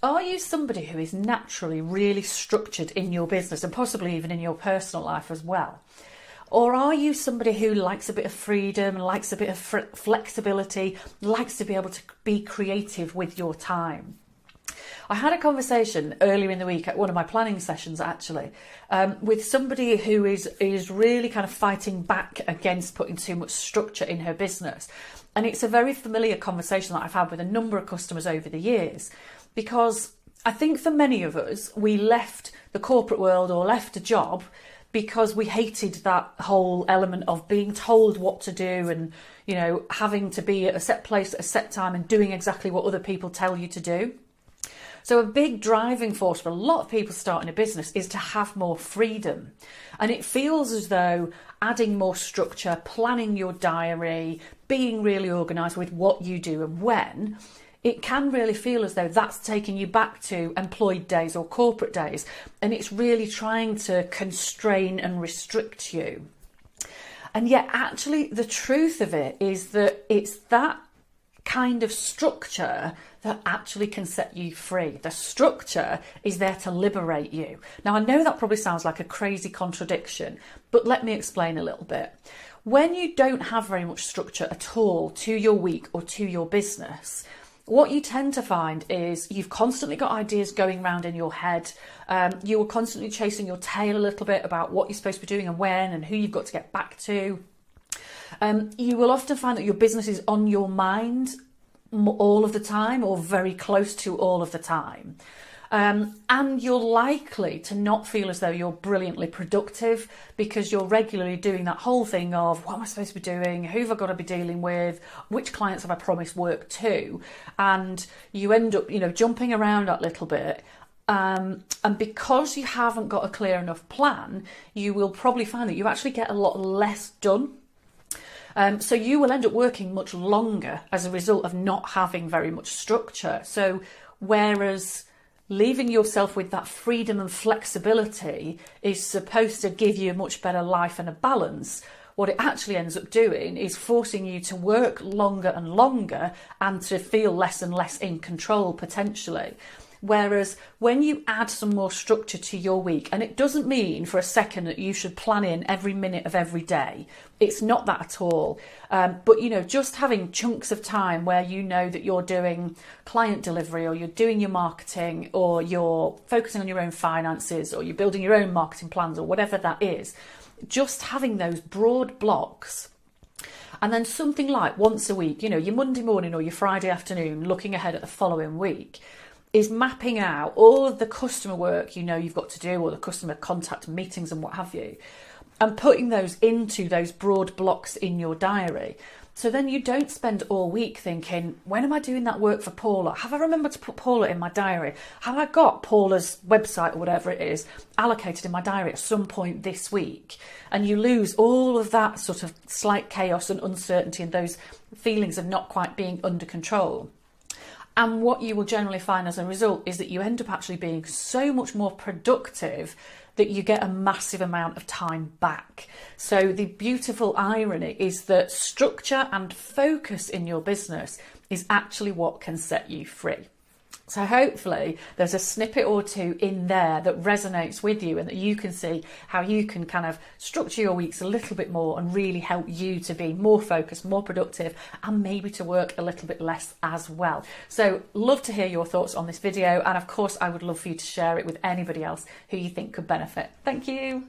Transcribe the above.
Are you somebody who is naturally really structured in your business and possibly even in your personal life as well? Or are you somebody who likes a bit of freedom, likes a bit of flexibility, likes to be able to be creative with your time? I had a conversation earlier in the week at one of my planning sessions actually with somebody who is really kind of fighting back against putting too much structure in her business. And it's a very familiar conversation that I've had with a number of customers over the years, because I think for many of us, we left the corporate world or left a job because we hated that whole element of being told what to do and, you know, having to be at a set place at a set time and doing exactly what other people tell you to do. So a big driving force for a lot of people starting a business is to have more freedom. And it feels as though adding more structure, planning your diary, being really organised with what you do and when, it can really feel as though that's taking you back to employed days or corporate days, and it's really trying to constrain and restrict you. And yet actually the truth of it is that it's that kind of structure that actually can set you free. The structure is there to liberate you. Now, I know that probably sounds like a crazy contradiction, but let me explain a little bit. When you don't have very much structure at all to your week or to your business, what you tend to find is you've constantly got ideas going around in your head. You are constantly chasing your tail a little bit about what you're supposed to be doing and when and who you've got to get back to. You will often find that your business is on your mind all of the time or very close to all of the time. And you're likely to not feel as though you're brilliantly productive because you're regularly doing that whole thing of what am I supposed to be doing? Who have I got to be dealing with? Which clients have I promised work to? And you end up, you know, jumping around that little bit. And because you haven't got a clear enough plan, you will probably find that you actually get a lot less done. So you will end up working much longer as a result of not having very much structure. So whereas leaving yourself with that freedom and flexibility is supposed to give you a much better life and a balance, what it actually ends up doing is forcing you to work longer and longer and to feel less and less in control potentially. Whereas when you add some more structure to your week, and it doesn't mean for a second that you should plan in every minute of every day, it's not that at all. But, you know, just having chunks of time where you know that you're doing client delivery or you're doing your marketing or you're focusing on your own finances or you're building your own marketing plans or whatever that is, just having those broad blocks. And then something like once a week, you know, your Monday morning or your Friday afternoon, looking ahead at the following week, is mapping out all of the customer work you know you've got to do or the customer contact meetings and what have you, and putting those into those broad blocks in your diary. So then you don't spend all week thinking, when am I doing that work for Paula? Have I remembered to put Paula in my diary? Have I got Paula's website or whatever it is allocated in my diary at some point this week? And you lose all of that sort of slight chaos and uncertainty and those feelings of not quite being under control. And what you will generally find as a result is that you end up actually being so much more productive that you get a massive amount of time back. So the beautiful irony is that structure and focus in your business is actually what can set you free. So hopefully there's a snippet or two in there that resonates with you and that you can see how you can kind of structure your weeks a little bit more and really help you to be more focused, more productive, and maybe to work a little bit less as well. So love to hear your thoughts on this video. And of course, I would love for you to share it with anybody else who you think could benefit. Thank you.